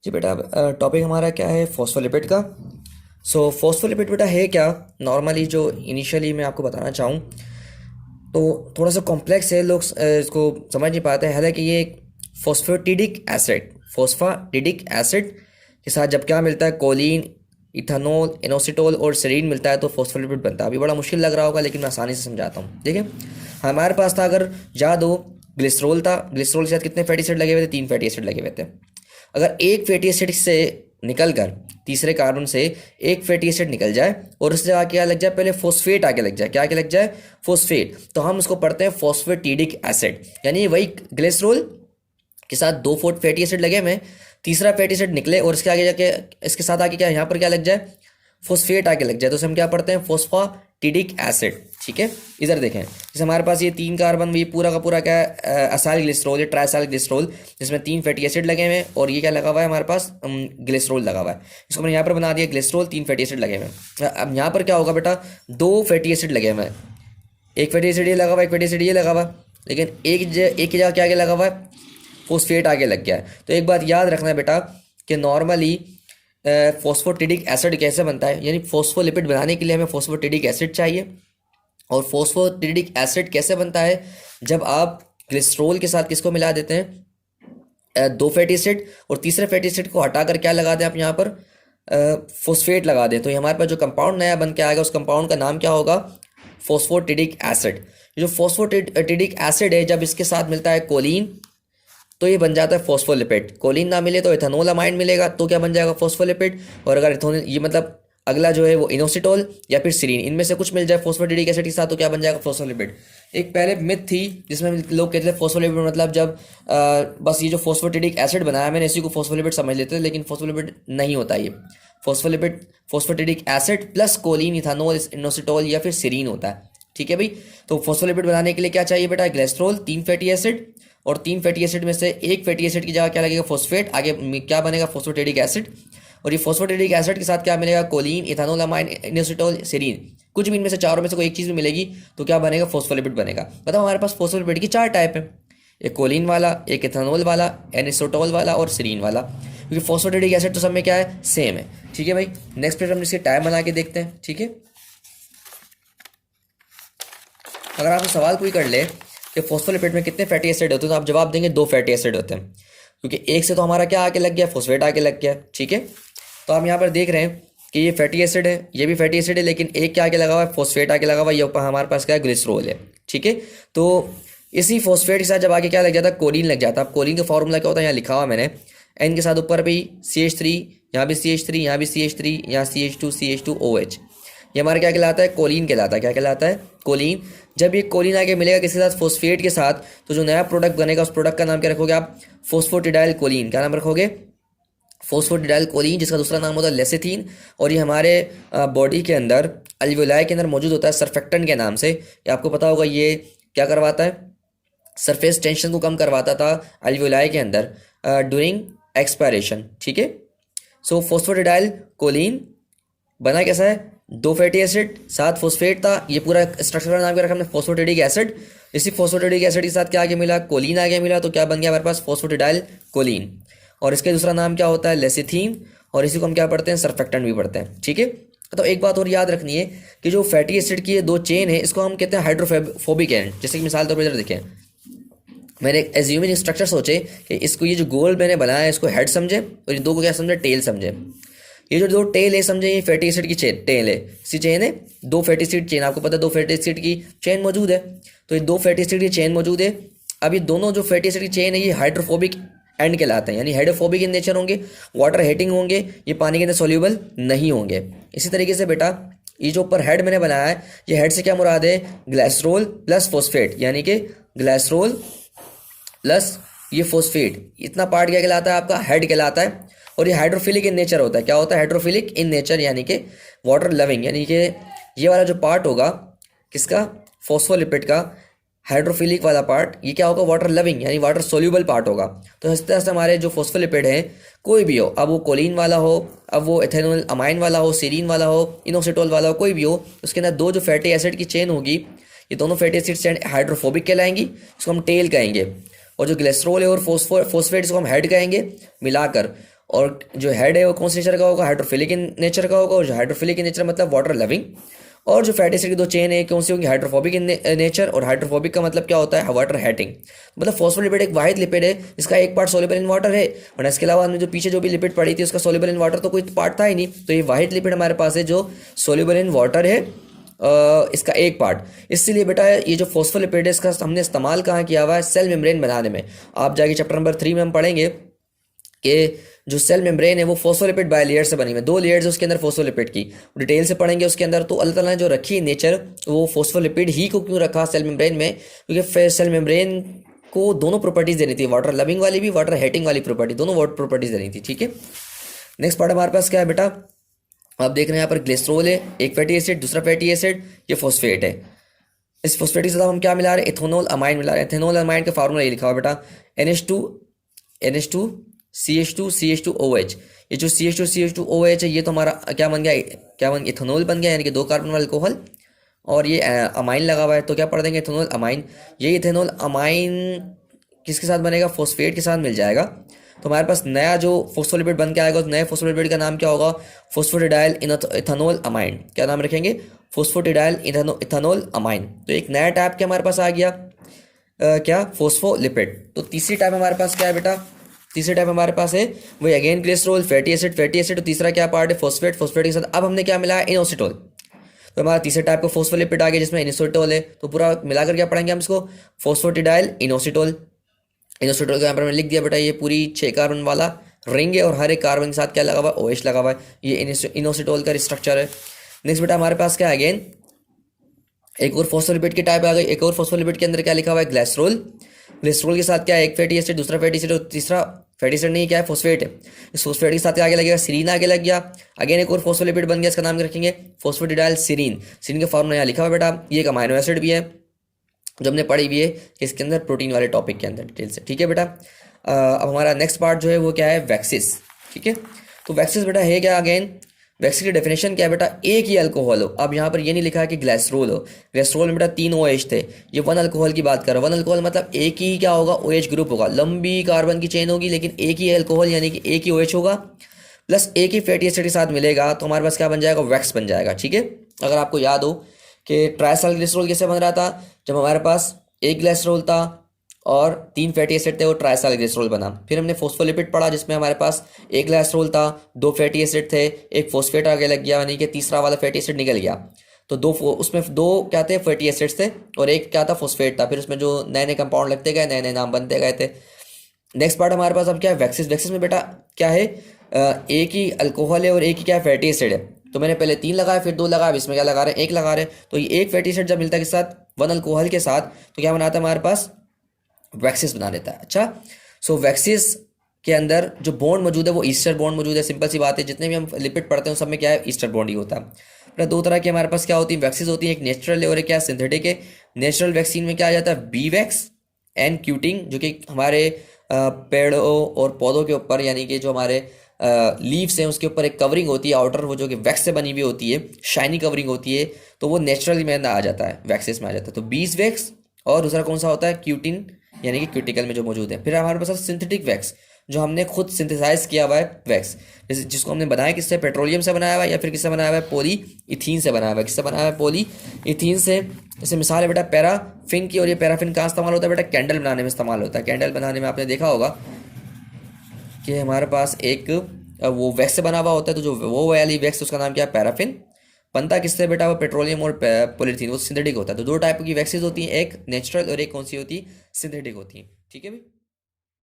जी बेटा, टॉपिक हमारा क्या है? फॉस्फोलिपिड का। सो फॉस्फोलिपिड बेटा है क्या? नॉर्मली जो इनिशियली मैं आपको बताना चाहूँ तो थोड़ा सा कॉम्प्लेक्स है, लोग इसको समझ नहीं पाते हैं। हालांकि ये एक फोस्फाटिडिक एसिड के साथ जब क्या मिलता है, कोलिन, इथानॉल, इनोसिटोल और सेरीन मिलता है तो फॉस्फोलिपिड बनता है। अभी बड़ा मुश्किल लग रहा होगा लेकिन मैं आसानी से समझाता हूँ। देखिए, हमारे पास था, अगर याद हो, ग्लिसरॉल था। ग्लिसरॉल के साथ कितने फैटी एसिड लगे हुए थे? 3 फैटी एसिड लगे हुए थे। अगर एक फैटी एसिड से निकल कर तीसरे कार्बन से एक फैटी एसिड निकल जाए और उससे आगे क्या लग जाए, पहले फोस्फेट आगे लग जाए। क्या आगे लग जाए? फोस्फेट। तो हम उसको पढ़ते हैं फॉस्फेटिडिक एसिड। यानी वही ग्लिसरॉल के साथ 2 फैटी एसिड लगे में तीसरा फैटी एसिड निकले और इसके आगे जाके इसके साथ आगे क्या यहाँ पर क्या लग जाए, फोस्फेट आगे लग जाए, तो उसे हम क्या पढ़ते हैं? Phosphatidic acid. ठीक है, इधर देखें, जैसे हमारे पास ये 3 कार्बन, ये पूरा का पूरा क्या है, असाइल ग्लिसरॉल, ये ट्राइसाइल ग्लिसरॉल, जिसमें 3 फैटी एसिड लगे हुए हैं और ये क्या लगा हुआ है हमारे पास, ग्लिसरॉल लगा हुआ है। इसको मैंने यहाँ पर बना दिया ग्लिसरॉल, 3 फैटी एसिड लगे हुए हैं। अब यहाँ पर क्या होगा बेटा, 2 फैटी एसिड लगे हुए हैं, एक फैटी एसिड ये लगा हुआ है, एक फैटी एसिड ये लगा हुआ है, लेकिन एक की जगह क्या आगे लगा हुआ है, फोस्फेट आगे लग गया है। तो एक बात याद रखना है बेटा कि नॉर्मली फॉस्फोटिडिक एसिड कैसे बनता है, यानी फॉस्फोलिपिड बनाने के लिए हमें फॉस्फोटिडिक एसिड चाहिए। और फॉस्फोटिडिक एसिड कैसे बनता है? जब आप ग्लिसरॉल के साथ किसको मिला देते हैं, 2 फैटी एसिड, और तीसरे फैटी एसिड को हटाकर क्या लगा दें आप यहाँ पर, फोस्फेट लगा दें। तो हमारे पास जो कंपाउंड नया बन के आएगा उस कंपाउंड का नाम क्या होगा? फॉस्फोटिडिक एसिड। जो फॉस्फोटिडिक एसिड है, जब इसके साथ मिलता है कोलिन तो ये बन जाता है फॉस्फोलिपिड। कोलिन ना मिले तो इथेनॉल अमाइन मिलेगा तो क्या बन जाएगा? फॉस्फोलिपिड। और अगर इथेनॉल, ये मतलब अगला जो है वो इनोसिटोल या फिर सीरीन, इनमें से कुछ मिल जाए फॉस्फोटिडिक एसिड के साथ तो क्या बन जाएगा? फॉस्फोलिपिड। एक पहले मिथ थी जिसमें लोग कहते थे फॉस्फोलिपिड मतलब जब बस ये जो फॉस्फोटिडिक एसिड बनाया मैंने इसी को फॉस्फोलिपिड समझ लेते थे, लेकिन फॉस्फोलिपिड नहीं होता। ये phospholipid phosphatidic acid plus choline, ethanol, inositol या फिर सीरीन होता है। ठीक है भाई। तो फॉस्फोलिपिड बनाने के लिए क्या चाहिए बेटा? ग्लिसरॉल, 3 फैटी एसिड, और 3 फैटी एसिड में से एक फैटी एसिड की जगह क्या लगेगा? फोस्फेट। आगे क्या बनेगा? Phosphatidic acid. और ये फॉस्फोटिडिक एसिड के साथ क्या मिलेगा? Choline, ethanolamine, inositol, serine. कुछ भी इनमें से चारों में से कोई एक चीज़ भी मिलेगी तो क्या बनेगा? फॉस्फोलिपिड बनेगा। बताओ, हमारे पास फॉस्फोलिपिड की 4 टाइप है, एक कोलिन वाला, एक इथेनॉल वाला, एनिसोटोल वाला और सेरीन वाला। क्योंकि फॉस्फोटिडिक एसिड तो सब में क्या है? सेम है। ठीक है भाई। नेक्स्ट फिर हम इसके टाइप बना के देखते हैं। ठीक है, अगर आपसे सवाल कोई कर ले कि फॉस्फोलिपिड में कितने फैटी एसिड होते हैं तो आप जवाब देंगे 2 फैटी एसिड होते हैं, क्योंकि एक से तो हमारा क्या आके लग गया? फोस्फेट आके लग गया। ठीक है, तो आप यहाँ पर देख रहे हैं कि ये फैटी एसिड है, ये भी फैटी एसिड है, लेकिन एक क्या आके लगा हुआ है? फोस्फेट आके लगा हुआ है। ये ऊपर हमारे पास क्या है? ग्लिसरॉल है। ठीक है, तो इसी फोस्फेट के साथ जब आगे क्या लग जाता है? कोलिन लग जाता है। अब कोलिन का फॉर्मूला क्या होता है? यहाँ लिखा हुआ मैंने, एन के साथ ऊपर भी CH3, यहाँ भी CH3, यहाँ भी CH3, यहाँ CH2, CH2OH। ये हमारा क्या कहलाता है? कोलिन कहलाता है। क्या कहलाता है? कोलिन। जब ये कोलिन आगे मिलेगा किसी साथ? फोस्फेट के साथ, तो जो नया प्रोडक्ट बनेगा उस प्रोडक्ट का नाम क्या रखोगे आप? फॉस्फोटिडाइल कोलिन। क्या नाम रखोगे? फॉस्फोटिडाइल कोलिन, जिसका दूसरा नाम होता है लेसिथीन। और ये हमारे बॉडी के अंदर, अल्वियोलाई के अंदर मौजूद होता है सरफेक्टेंट के नाम से। ये आपको पता होगा, ये क्या करवाता है? सरफेस टेंशन को कम करवाता था अल्वियोलाई के अंदर ड्यूरिंग एक्सपायरेशन। ठीक है, सो फॉस्फोटिडाइल कोलिन बना कैसा है? 2 फैटी एसिड, 7 फोस्फेट था। ये पूरा स्ट्रक्चर का नाम क्या रखा हमने? फॉस्फोटिडिक एसिड। इसी फॉस्फोटिडिक एसिड के साथ क्या आगे मिला? कोलिन आगे मिला, तो क्या बन गया हमारे पास? फॉस्फोटिडाइल कोलिन। और इसका दूसरा नाम क्या होता है? लेसिथीन। और इसी को हम क्या पढ़ते हैं? सरफेक्टेंट भी पढ़ते हैं। ठीक है, तो एक बात और याद रखनी है कि जो फैटी एसिड की ये 2 चेन है इसको हम कहते हैं हाइड्रोफोबिक एंड। जैसे कि मिसाल तौर पर इधर देखें, मैंने एक एज्यूमिंग स्ट्रक्चर सोचे कि इसको, ये जो गोल मैंने बनाया है इसको हेड समझे और इन 2 को क्या समझे? टेल समझे। ये जो 2 टेल है समझे, ये फैटी एसिड की चेन टेल है। इसी चेन है 2 फैटी एसिड चेन, आपको पता है 2 फैटी एसिड की चेन मौजूद है। तो ये 2 फैटी एसिड की चेन मौजूद है। अब ये दोनों जो फैटी एसिड की चेन है ये हाइड्रोफोबिक एंड कहलाते हैं, यानी हाइड्रोफोबिक इन नेचर होंगे, वाटर हेटिंग होंगे, ये पानी के अंदर सोल्यूबल नहीं होंगे। इसी तरीके से बेटा ये जो ऊपर हेड मैंने बनाया है, ये हेड से क्या मुराद है? ग्लिसरॉल प्लस फोस्फेट, यानी कि ग्लिसरॉल प्लस ये फोस्फेट, इतना पार्ट क्या कहलाता है? आपका हेड कहलाता है। और ये हाइड्रोफिलिक इन नेचर होता है। क्या होता है? हाइड्रोफिलिक इन नेचर, यानी कि वाटर लविंग, यानी कि ये वाला जो पार्ट होगा किसका? फॉस्फोलिपिड का हाइड्रोफिलिक वाला पार्ट, ये क्या होगा? वाटर लविंग, यानी वाटर सोल्यूबल पार्ट होगा। तो इस तरह से हमारे जो फॉस्फोलिपिड हैं कोई भी हो, अब वो कोलिन वाला हो, अब वो इथेनॉल अमाइन वाला हो, सीरीन वाला हो, इनोसिटोल वाला हो, कोई भी हो, उसके अंदर 2 जो फैटी एसिड की चेन होगी, ये दोनों फैटी एसिड चेन हाइड्रोफोबिक कहलाएंगी, इसको हम टेल कहेंगे। और जो ग्लिसरॉल है और फोस्फेट, इसको हम हेड कहेंगे मिलाकर। और जो हेड है वो कौन से नेचर का होगा, हाइड्रोफिलिक इन नेचर का होगा, और जो हाइड्रोफिलिक इन नेचर मतलब वाटर लविंग। और जो फैटी एसिड की दो चेन है कौन सी होंगी, हाइड्रोफोबिक इन नेचर, और हाइड्रोफोबिक का मतलब क्या होता है, वाटर हेटिंग। मतलब फॉस्फोलिपिड एक वाहिद लिपिड है जिसका एक पार्ट सोल्यूबल इन वाटर है, वरना इसके अलावा हमने जो पीछे जो भी लिपिड पड़ी थी उसका सोल्यूबल इन वाटर तो कोई पार्ट था ही नहीं। तो ये वाहिद लिपिड हमारे पास है जो सोल्यूबल इन वाटर है, इसका एक पार्ट। इसीलिए बेटा ये जो फॉस्फोलिपिड है इसका हमने इस्तेमाल कहाँ किया हुआ है, सेल मेम्ब्रेन बनाने में। आप जाके चैप्टर नंबर 3 में हम पढ़ेंगे कि जो सेल मेम्ब्रेन है वो फॉस्फोलिपिड बाय लेयर से बनी हुई है, 2 लेयर्स है उसके अंदर फॉस्फोलिपिड की, डिटेल से पढ़ेंगे उसके अंदर। तो अल्लाह ताला ने जो रखी नेचर वो फॉस्फोलिपिड ही को क्यों रखा सेल मेम्ब्रेन में, क्योंकि सेल मेम्ब्रेन को दोनों प्रॉपर्टीज देनी थी, वाटर लविंग वाली भी, वाटर हेटिंग वाली प्रॉपर्टी, दोनों वाटर प्रॉपर्टीज देनी थी। ठीक है, नेक्स्ट पार्ट हमारे पास क्या है बेटा, आप देख रहे हैं यहाँ पर ग्लिसरॉल है, एक फैटी एसिड, दूसरा फैटी एसिड, ये फॉस्फेट है। इस फॉस्फेट के साथ हम क्या मिला रहे हैं, इथेनॉल अमाइन मिला रहे हैं। इथेनॉल अमाइन का फार्मूला ये लिखा हुआ बेटा, NH2 CH2 CH2OH। ये जो CH2 CH2OH है ये तो हमारा क्या बन गया, इथेनॉल बन गया, यानी कि 2 कार्बन वाला अल्कोहल, और ये अमाइन लगा हुआ है तो क्या पढ़ देंगे, इथेनॉल अमाइन। ये इथेनॉल अमाइन किसके साथ बनेगा, फॉस्फेट के साथ मिल जाएगा। तो हमारे पास नया जो फॉस्फोलिपिड बन के आएगा उस नए फॉस्फोलिपिड का नाम क्या होगा, फॉस्फोटिडाइल इथेनॉल अमाइन। क्या नाम रखेंगे, फॉस्फोटिडाइल इथेनॉल अमाइन। तो एक नया टाइप क्या हमारे पास आ गया, क्या, फॉस्फोलिपिड। तो तीसरी टाइप हमारे पास क्या है बेटा, तीसरे टाइप हमारे पास है वही अगेन ग्लिसरॉल, फैटी एसिड। तो तीसरा क्या पार्ट है, फॉस्फेट के साथ अब हमने क्या मिला है, इनोसिटोल। तो हमारा तीसरे टाइप का फॉस्फोलिपिड आ गया जिसमें इनोसिटोल है। तो पूरा मिलाकर क्या पढ़ेंगे हम इसको, फॉस्फोटिडाइल इनोसिटोल। इनोसिटोल का यहाँ पर मैंने लिख दिया बेटा, ये पूरी 6 कार्बन वाला रिंग है और हर एक कार्बन के साथ क्या लगा हुआ है, OH लगा हुआ है। ये इनोसिटोल का स्ट्रक्चर है। नेक्स्ट बेटा हमारे पास क्या है, अगेन एक और फॉस्फोलिपिड की टाइप आ गई। एक और फॉस्फोलिपिड के अंदर क्या लिखा हुआ है, ग्लिसरॉल। ग्लिसरॉल के साथ क्या है, एक फैटी एसिड, दूसरा फैटी एसिड, और तीसरा फैटी एसिड नहीं क्या है, फॉस्फेट है। इस फॉस्फेट के साथ आगे लगेगा सीरीन, आगे लग गया। अगेन एक और फॉस्फोलिपिड बन गया, इसका नाम रखेंगे फॉस्फोटिडाइल सीरीन। सीरीन का फॉर्मूला यहाँ लिखा हुआ है बेटा, ये एक अमाइनो एसिड भी है जो हमने पढ़ी हुई है इसके अंदर प्रोटीन वाले टॉपिक के अंदर डिटेल से। ठीक है बेटा, अब हमारा नेक्स्ट पार्ट जो है वो क्या है, वैक्सिस। ठीक है, तो वैक्सिस बेटा है क्या, अगेन वैक्सिस की डेफिनेशन क्या है बेटा, एक ही अल्कोहल हो। अब यहाँ पर ये नहीं लिखा है कि ग्लिसरॉल हो, ग्लिसरॉल में बेटा 3 OH थे, ये 1 अल्कोहल की बात कर रहा है। 1 अल्कोहल मतलब एक ही क्या होगा, OH ग्रुप होगा, लंबी कार्बन की चेन होगी लेकिन एक ही अल्कोहल यानी कि एक ही OH होगा, प्लस एक ही फैटी एसिड के साथ मिलेगा तो हमारे पास क्या बन जाएगा, वैक्स बन जाएगा। ठीक है, अगर आपको याद हो कि ट्राइसाइल ग्लिसरॉल कैसे बन रहा था, जब हमारे पास एक ग्लिसरॉल था और 3 फैटी एसिड थे, वो ट्राइसाइल ग्लिसरॉल बना। फिर हमने फॉस्फोलिपिड पढ़ा जिसमें हमारे पास एक ग्लिसरॉल था, 2 फैटी एसिड थे, एक फॉस्फेट आगे लग गया, यानी कि तीसरा वाला फैटी एसिड निकल गया। तो उसमें 2 क्या थे, फैटी एसिड्स थे और एक क्या था, फॉस्फेट था। फिर उसमें जो नए नए कंपाउंड लगते गए, नए नए नाम बनते गए थे। नेक्स्ट पार्ट हमारे पास अब क्या है, वैक्सिस। वैक्सिस में बेटा क्या है, एक ही अल्कोहल है और एक ही क्या फैटी एसिड है। तो मैंने पहले 3 लगाया फिर 2 लगाया, इसमें क्या लगा रहे हैं, 1 लगा रहे हैं। तो ये एक फैटी एसिड जब मिलता है किस साथ, 1 अल्कोहल के साथ, तो क्या बनाता है हमारे पास, वैक्सिस बना देता है। अच्छा, सो वैक्सिस के अंदर जो बॉन्ड मौजूद है वो ईस्टर बॉन्ड मौजूद है। सिंपल सी बात है, जितने भी हम लिपिड पढ़ते हैं सब में क्या है, ईस्टर बॉन्ड ही होता है। 2 तरह की हमारे पास क्या होती है, वैक्सीज होती है, एक नेचुरल है और एक क्या सिंथेटिक है। नेचुरल वैक्सीन में क्या आ जाता है, बी वैक्स एंड क्यूटिंग, जो कि हमारे पेड़ों और पौधों के ऊपर, यानी कि जो हमारे लीव्स हैं उसके ऊपर एक कवरिंग होती है आउटर, वो जो कि वैक्स से बनी हुई होती है, शाइनी कवरिंग होती है, तो वो नेचुरली में आ जाता है, वैक्सिस में आ जाता है। तो बीज वैक्स, और दूसरा कौन सा होता है, क्यूटिन, यानी कि क्यूटिकल में जो मौजूद है। फिर हमारे पास सिंथेटिक वैक्स, जो हमने खुद सिंथेसाइज किया हुआ है वैक्स, जिसको हमने बनाया किससे, पेट्रोलियम से बनाया हुआ है या फिर किससे बनाया हुआ है, पॉली इथीन से बनाया हुआ है। किससे बनाया हुआ है, पॉली इथीन से। जैसे मिसाल है बेटा पैराफिन की, और ये पैराफिन कहाँ इस्तेमाल होता है बेटा, कैंडल बनाने में इस्तेमाल होता है। कैंडल बनाने में आपने देखा होगा कि हमारे पास एक वो वैक्स से बना हुआ होता है, तो जो वो वाली वैक्स उसका नाम क्या है, पैराफिन। बनता किससे बेटा, वो पेट्रोलियम और पॉलीथीन, वो सिंथेटिक होता है। तो 2 टाइप की वैक्सीज होती हैं, एक नेचुरल और एक कौन सी होती है, सिंथेटिक होती है। ठीक है भाई।